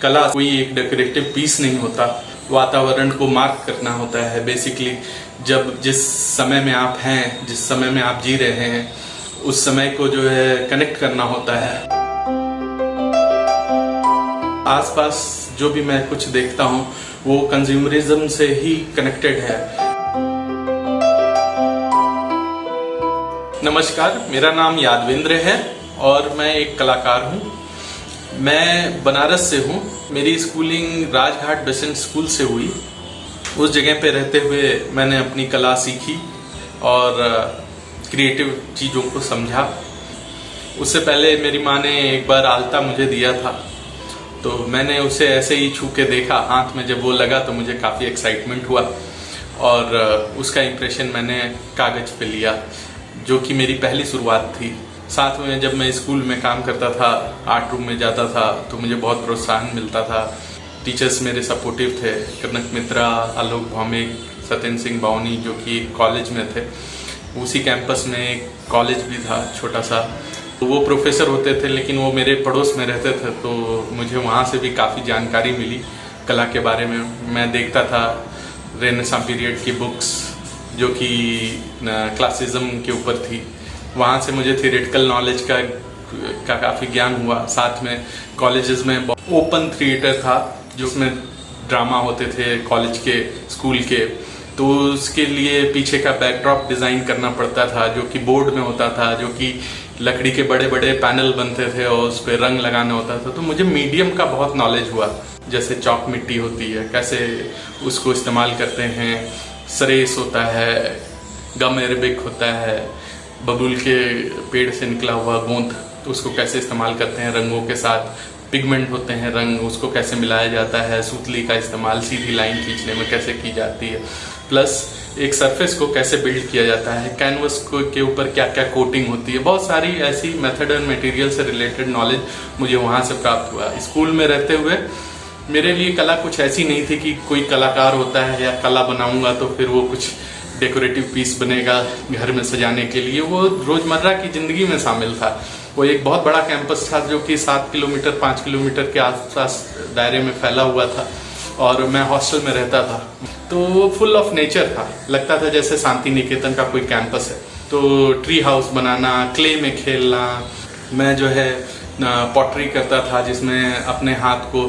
कला कोई एक डेकोरेटिव पीस नहीं होता, वातावरण को मार्क करना होता है। बेसिकली जब जिस समय में आप हैं, जिस समय में आप जी रहे हैं, उस समय को जो है कनेक्ट करना होता है। आसपास जो भी मैं कुछ देखता हूँ वो कंज्यूमरिज्म से ही कनेक्टेड है। नमस्कार, मेरा नाम यादवेंद्र है और मैं एक कलाकार हूँ। मैं बनारस से हूँ। मेरी स्कूलिंग राजघाट बेसेंट स्कूल से हुई। उस जगह पे रहते हुए मैंने अपनी कला सीखी और क्रिएटिव चीज़ों को समझा। उससे पहले मेरी माँ ने एक बार आलता मुझे दिया था, तो मैंने उसे ऐसे ही छू के देखा। हाथ में जब वो लगा तो मुझे काफ़ी एक्साइटमेंट हुआ और उसका इम्प्रेशन मैंने कागज़ पे लिया, जो कि मेरी पहली शुरुआत थी। साथ में जब मैं स्कूल में काम करता था, आर्ट रूम में जाता था, तो मुझे बहुत प्रोत्साहन मिलता था। टीचर्स मेरे सपोर्टिव थे, कनक मित्रा, आलोक भौमिक, सत्येंद्र सिंह बावनी, जो कि कॉलेज में थे। उसी कैंपस में एक कॉलेज भी था छोटा सा, तो वो प्रोफेसर होते थे, लेकिन वो मेरे पड़ोस में रहते थे, तो मुझे वहाँ से भी काफ़ी जानकारी मिली कला के बारे में। मैं देखता था रेनेसां पीरियड की बुक्स, जो कि क्लासिज्म के ऊपर थी। वहाँ से मुझे थियोरेटिकल नॉलेज का काफ़ी ज्ञान हुआ। साथ में कॉलेजेस में ओपन थिएटर था, जिसमें ड्रामा होते थे कॉलेज के, स्कूल के, तो उसके लिए पीछे का बैकड्रॉप डिज़ाइन करना पड़ता था, जो कि बोर्ड में होता था, जो कि लकड़ी के बड़े बड़े पैनल बनते थे और उस पर रंग लगाना होता था। तो मुझे मीडियम का बहुत नॉलेज हुआ, जैसे चॉक मिट्टी होती है, कैसे उसको इस्तेमाल करते हैं, सरेस होता है, गम अरेबिक होता है, बबूल के पेड़ से निकला हुआ गोंद, तो उसको कैसे इस्तेमाल करते हैं रंगों के साथ। पिगमेंट होते हैं रंग, उसको कैसे मिलाया जाता है। सूतली का इस्तेमाल सीधी लाइन खींचने में कैसे की जाती है, प्लस एक सरफेस को कैसे बिल्ड किया जाता है, कैनवस के ऊपर क्या क्या कोटिंग होती है। बहुत सारी ऐसी मेथड एंड मटेरियल से रिलेटेड नॉलेज मुझे वहाँ से प्राप्त हुआ। स्कूल में रहते हुए मेरे लिए कला कुछ ऐसी नहीं थी कि कोई कलाकार होता है या कला बनाऊंगा तो फिर वो कुछ डेकोरेटिव पीस बनेगा घर में सजाने के लिए। वो रोज़मर्रा की ज़िंदगी में शामिल था। वो एक बहुत बड़ा कैंपस था, जो कि 7 किलोमीटर 5 किलोमीटर के आसपास दायरे में फैला हुआ था, और मैं हॉस्टल में रहता था, तो वो फुल ऑफ नेचर था। लगता था जैसे शांति निकेतन का कोई कैंपस है। तो ट्री हाउस बनाना, क्ले में खेलना, मैं जो है पॉटरी करता था, जिसमें अपने हाथ को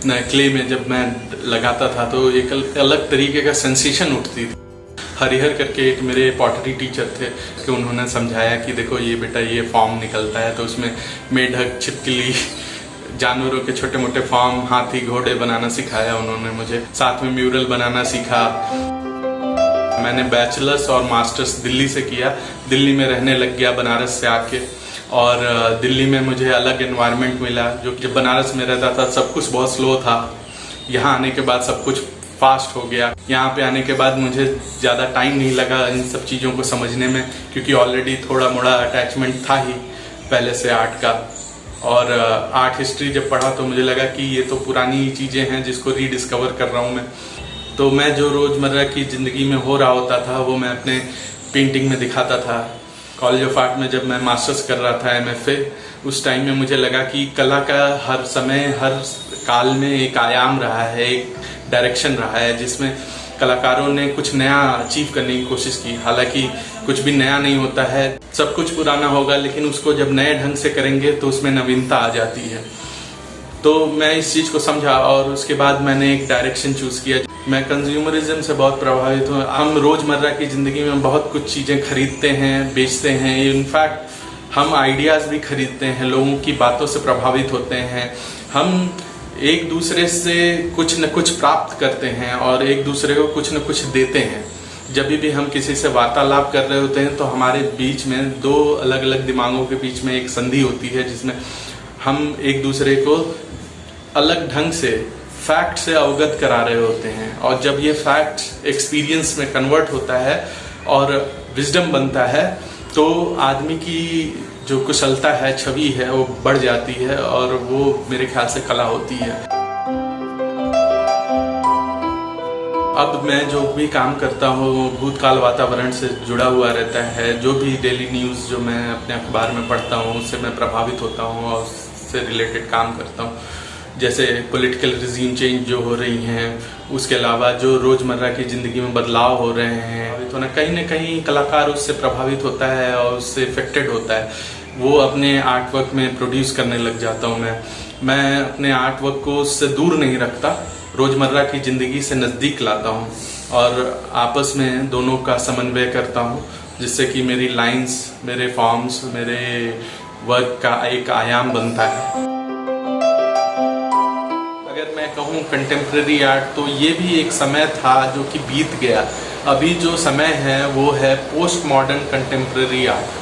क्ले में जब मैं लगाता था तो एक अलग तरीके का सेंसेशन उठती थी। हरिहर करके एक मेरे पॉटरी टीचर थे, कि उन्होंने समझाया कि देखो ये बेटा ये फॉर्म निकलता है, तो उसमें मेढक, छिपकली, जानवरों के छोटे मोटे फॉर्म, हाथी, घोड़े बनाना सिखाया उन्होंने मुझे। साथ में म्यूरल बनाना सीखा। मैंने बैचलर्स और मास्टर्स दिल्ली से किया। दिल्ली में रहने लग गया बनारस से आके, और दिल्ली में मुझे अलग एनवायरनमेंट मिला। जो जब बनारस में रहता था सब कुछ बहुत स्लो था, यहाँ आने के बाद सब कुछ फास्ट हो गया। यहाँ पे आने के बाद मुझे ज़्यादा टाइम नहीं लगा इन सब चीज़ों को समझने में, क्योंकि ऑलरेडी थोड़ा मोड़ा अटैचमेंट था ही पहले से आर्ट का। और आर्ट हिस्ट्री जब पढ़ा तो मुझे लगा कि ये तो पुरानी चीज़ें हैं जिसको रीडिस्कवर कर रहा हूँ मैं। तो मैं जो रोज़मर्रा की ज़िंदगी में हो रहा होता था वो मैं अपने पेंटिंग में दिखाता था। कॉलेज ऑफ आर्ट में जब मैं मास्टर्स कर रहा था, MFA, उस टाइम में मुझे लगा कि कला का हर समय, हर काल में एक आयाम रहा है, एक डायरेक्शन रहा है, जिसमें कलाकारों ने कुछ नया अचीव करने की कोशिश की। हालांकि कुछ भी नया नहीं होता है, सब कुछ पुराना होगा, लेकिन उसको जब नए ढंग से करेंगे तो उसमें नवीनता आ जाती है। तो मैं इस चीज़ को समझा और उसके बाद मैंने एक डायरेक्शन चूज़ किया। मैं कंज्यूमरिज्म से बहुत प्रभावित हूँ। हम रोज़मर्रा की ज़िंदगी में बहुत कुछ चीज़ें खरीदते हैं, बेचते हैं। इनफैक्ट हम आइडियाज़ भी खरीदते हैं, लोगों की बातों से प्रभावित होते हैं। हम एक दूसरे से कुछ न कुछ प्राप्त करते हैं और एक दूसरे को कुछ न कुछ देते हैं। जब भी हम किसी से वार्तालाप कर रहे होते हैं तो हमारे बीच में दो अलग अलग दिमागों के बीच में एक संधि होती है, जिसमें हम एक दूसरे को अलग ढंग से फैक्ट से अवगत करा रहे होते हैं। और जब ये फैक्ट एक्सपीरियंस में कन्वर्ट होता है और विजडम बनता है, तो आदमी की जो कुशलता है, छवि है, वो बढ़ जाती है, और वो मेरे ख्याल से कला होती है। अब मैं जो भी काम करता हूँ भूतकाल वातावरण से जुड़ा हुआ रहता है। जो भी डेली न्यूज़ जो मैं अपने अखबार में पढ़ता हूँ उससे मैं प्रभावित होता हूँ और उससे रिलेटेड काम करता हूँ। जैसे पॉलिटिकल रिजीम चेंज जो हो रही हैं, उसके अलावा जो रोज़मर्रा की ज़िंदगी में बदलाव हो रहे हैं, तो ना कहीं कलाकार उससे प्रभावित होता है और उससे इफेक्टेड होता है। वो अपने आर्ट वर्क में प्रोड्यूस करने लग जाता हूँ। मैं अपने आर्ट वर्क को उससे दूर नहीं रखता, रोज़मर्रा की ज़िंदगी से नज़दीक लाता हूँ और आपस में दोनों का समन्वय करता हूँ, जिससे कि मेरी लाइंस, मेरे फॉर्म्स, मेरे वर्क का एक आयाम बनता है। अगर मैं कहूँ कंटेम्प्रेरी आर्ट, तो ये भी एक समय था जो कि बीत गया। अभी जो समय है वो है post modern contemporary art.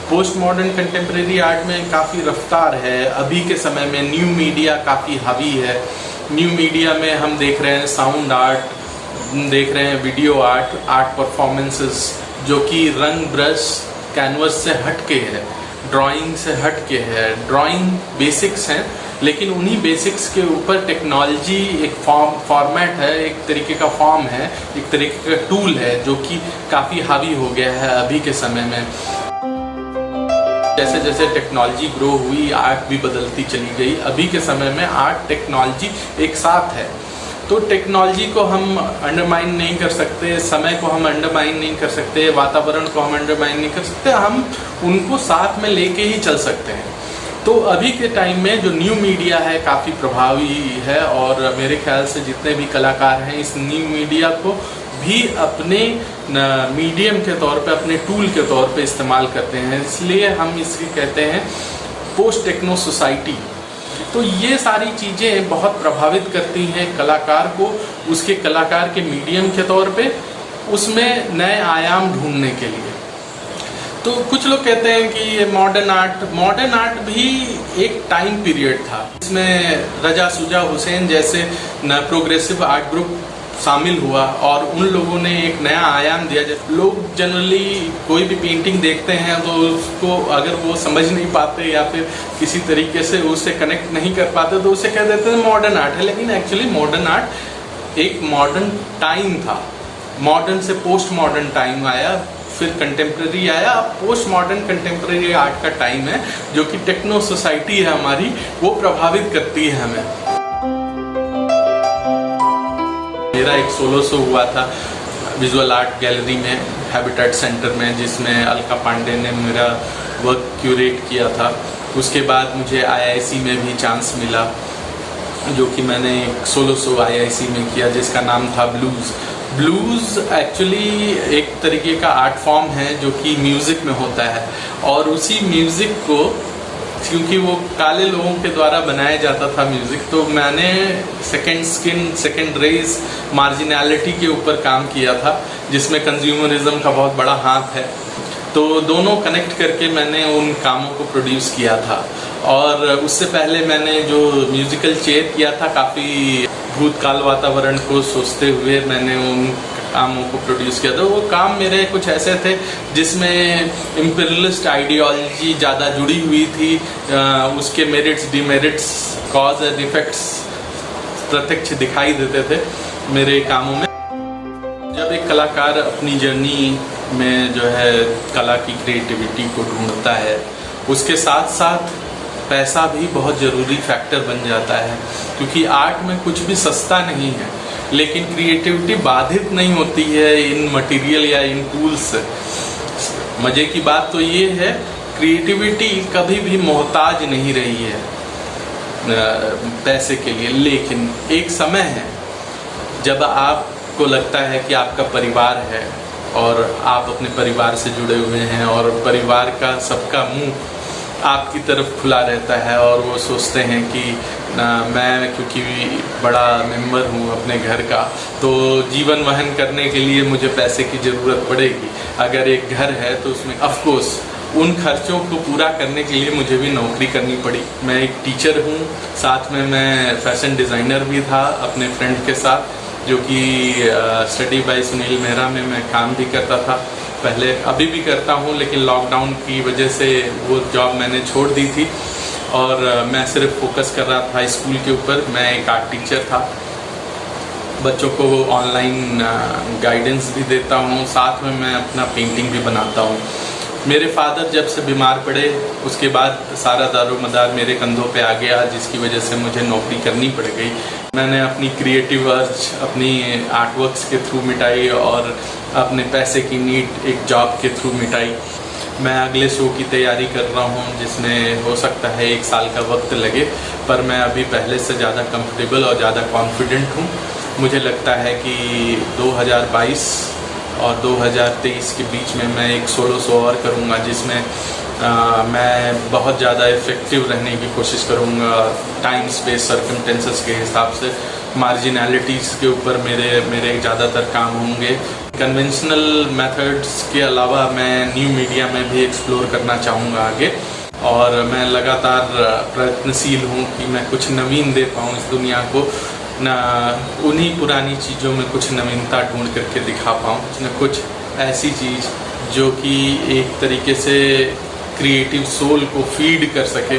Post modern contemporary art में काफ़ी रफ्तार है। अभी के समय में न्यू मीडिया काफ़ी हावी है। न्यू मीडिया में हम देख रहे हैं साउंड आर्ट, देख रहे हैं वीडियो आर्ट, आर्ट परफॉर्मेंसेस जो कि रंग, ब्रश, कैनवस से हट के है, ड्राइंग से हट के है। ड्राइंग बेसिक्स हैं, लेकिन उन्हीं बेसिक्स के ऊपर टेक्नोलॉजी एक फॉर्मेट है, एक तरीके का फॉर्म है, एक तरीके का टूल है जो कि काफ़ी हावी हो गया है अभी के समय में। जैसे जैसे टेक्नोलॉजी ग्रो हुई, आर्ट भी बदलती चली गई। अभी के समय में आर्ट टेक्नोलॉजी एक साथ है, तो टेक्नोलॉजी को हम अंडरमाइन नहीं कर सकते, समय को हम अंडरमाइन नहीं कर सकते, वातावरण को हम अंडरमाइन नहीं कर सकते, हम उनको साथ में लेके ही चल सकते हैं। तो अभी के टाइम में जो न्यू मीडिया है काफ़ी प्रभावी है और मेरे ख्याल से जितने भी कलाकार हैं इस न्यू मीडिया को भी अपने मीडियम के तौर पे, अपने टूल के तौर पे इस्तेमाल करते हैं। इसलिए हम इसे कहते हैं पोस्ट टेक्नो सोसाइटी। तो ये सारी चीज़ें बहुत प्रभावित करती हैं कलाकार को, उसके कलाकार के मीडियम के तौर पे, उसमें नए आयाम ढूंढने के लिए। तो कुछ लोग कहते हैं कि ये मॉडर्न आर्ट भी एक टाइम पीरियड था। इसमें रजा सुजा हुसैन जैसे प्रोग्रेसिव आर्ट ग्रुप शामिल हुआ और उन लोगों ने एक नया आयाम दिया। लोग जनरली कोई भी पेंटिंग देखते हैं तो उसको अगर वो समझ नहीं पाते या फिर किसी तरीके से उससे कनेक्ट नहीं कर पाते तो उसे कह देते हैं मॉडर्न आर्ट है। लेकिन एक्चुअली मॉडर्न आर्ट एक मॉडर्न टाइम था। मॉडर्न से पोस्ट मॉडर्न टाइम आया, फिर कंटेम्प्रेरी आया। अब पोस्ट मॉडर्न कंटेम्प्रेरी आर्ट का टाइम है जो कि टेक्नो सोसाइटी है हमारी, वो प्रभावित करती है हमें। मेरा एक सोलो शो हुआ था विजुअल आर्ट गैलरी में, हैबिटेट सेंटर में, जिसमें अलका पांडे ने मेरा वर्क क्यूरेट किया था। उसके बाद मुझे आईआईसी में भी चांस मिला, जो कि मैंने एक सोलो शो आईआईसी में किया जिसका नाम था ब्लूज़ एक्चुअली एक तरीके का आर्ट फॉर्म है जो कि म्यूज़िक में होता है और उसी म्यूज़िक को, क्योंकि वो काले लोगों के द्वारा बनाया जाता था म्यूज़िक, तो मैंने सेकंड स्किन, सेकंड रेस, मार्जिनैलिटी के ऊपर काम किया था, जिसमें कंज्यूमरिज्म का बहुत बड़ा हाथ है। तो दोनों कनेक्ट करके मैंने उन कामों को प्रोड्यूस किया था। और उससे पहले मैंने जो म्यूज़िकल चेयर किया था, काफ़ी भूतकाल वातावरण को सोचते हुए मैंने उन कामों को प्रोड्यूस किया था। वो काम मेरे कुछ ऐसे थे जिसमें इम्पीरियलिस्ट आइडियोलॉजी ज़्यादा जुड़ी हुई थी। उसके merits, demerits, cause and effects प्रत्यक्ष दिखाई देते थे मेरे कामों में। जब एक कलाकार अपनी जर्नी में जो है कला की क्रिएटिविटी को ढूंढता है, उसके साथ साथ पैसा भी बहुत ज़रूरी फैक्टर बन जाता है, क्योंकि आर्ट में कुछ भी सस्ता नहीं है। लेकिन क्रिएटिविटी बाधित नहीं होती है इन मटेरियल या इन टूल्स से। मज़े की बात तो ये है, क्रिएटिविटी कभी भी मोहताज नहीं रही है पैसे के लिए। लेकिन एक समय है जब आपको लगता है कि आपका परिवार है और आप अपने परिवार से जुड़े हुए हैं और परिवार का सबका मुंह आपकी तरफ खुला रहता है और वो सोचते हैं कि मैं क्योंकि बड़ा मेंबर हूँ अपने घर का, तो जीवन वहन करने के लिए मुझे पैसे की ज़रूरत पड़ेगी। अगर एक घर है तो उसमें ऑफ कोर्स उन खर्चों को पूरा करने के लिए मुझे भी नौकरी करनी पड़ी। मैं एक टीचर हूँ, साथ में मैं फैशन डिज़ाइनर भी था अपने फ्रेंड के साथ, जो कि स्टडी बाय सुनील मेहरा में मैं काम भी करता था पहले, अभी भी करता हूँ, लेकिन लॉकडाउन की वजह से वो जॉब मैंने छोड़ दी थी और मैं सिर्फ फोकस कर रहा था स्कूल के ऊपर। मैं एक आर्ट टीचर था, बच्चों को ऑनलाइन गाइडेंस भी देता हूँ, साथ में मैं अपना पेंटिंग भी बनाता हूँ। मेरे फादर जब से बीमार पड़े उसके बाद सारा दारोमदार मेरे कंधों पे आ गया, जिसकी वजह से मुझे नौकरी करनी पड़ गई। मैंने अपनी क्रिएटिव अर्ज अपनी आर्टवर्क्स के थ्रू मिटाई और अपने पैसे की नीड एक जॉब के थ्रू मिटाई। मैं अगले शो की तैयारी कर रहा हूँ जिसमें हो सकता है 1 साल का वक्त लगे, पर मैं अभी पहले से ज़्यादा कंफर्टेबल और ज़्यादा कॉन्फिडेंट हूँ। मुझे लगता है कि 2022 और 2023 के बीच में मैं एक सोलो शो और करूँगा जिसमें मैं बहुत ज़्यादा इफ़ेक्टिव रहने की कोशिश करूँगा। टाइम स्पेस सर्कमटेंसेस के हिसाब से मार्जिनैलिटीज़ के ऊपर मेरे ज़्यादातर काम होंगे। कन्वेंशनल मेथड्स के अलावा मैं न्यू मीडिया में भी एक्सप्लोर करना चाहूँगा आगे, और मैं लगातार प्रयत्नशील हूँ कि मैं कुछ नवीन दे पाऊँ इस दुनिया को, ना उन्हीं पुरानी चीज़ों में कुछ नवीनता ढूंढ करके दिखा पाऊँ, कुछ ऐसी चीज़ जो कि एक तरीके से क्रिएटिव सोल को फीड कर सके।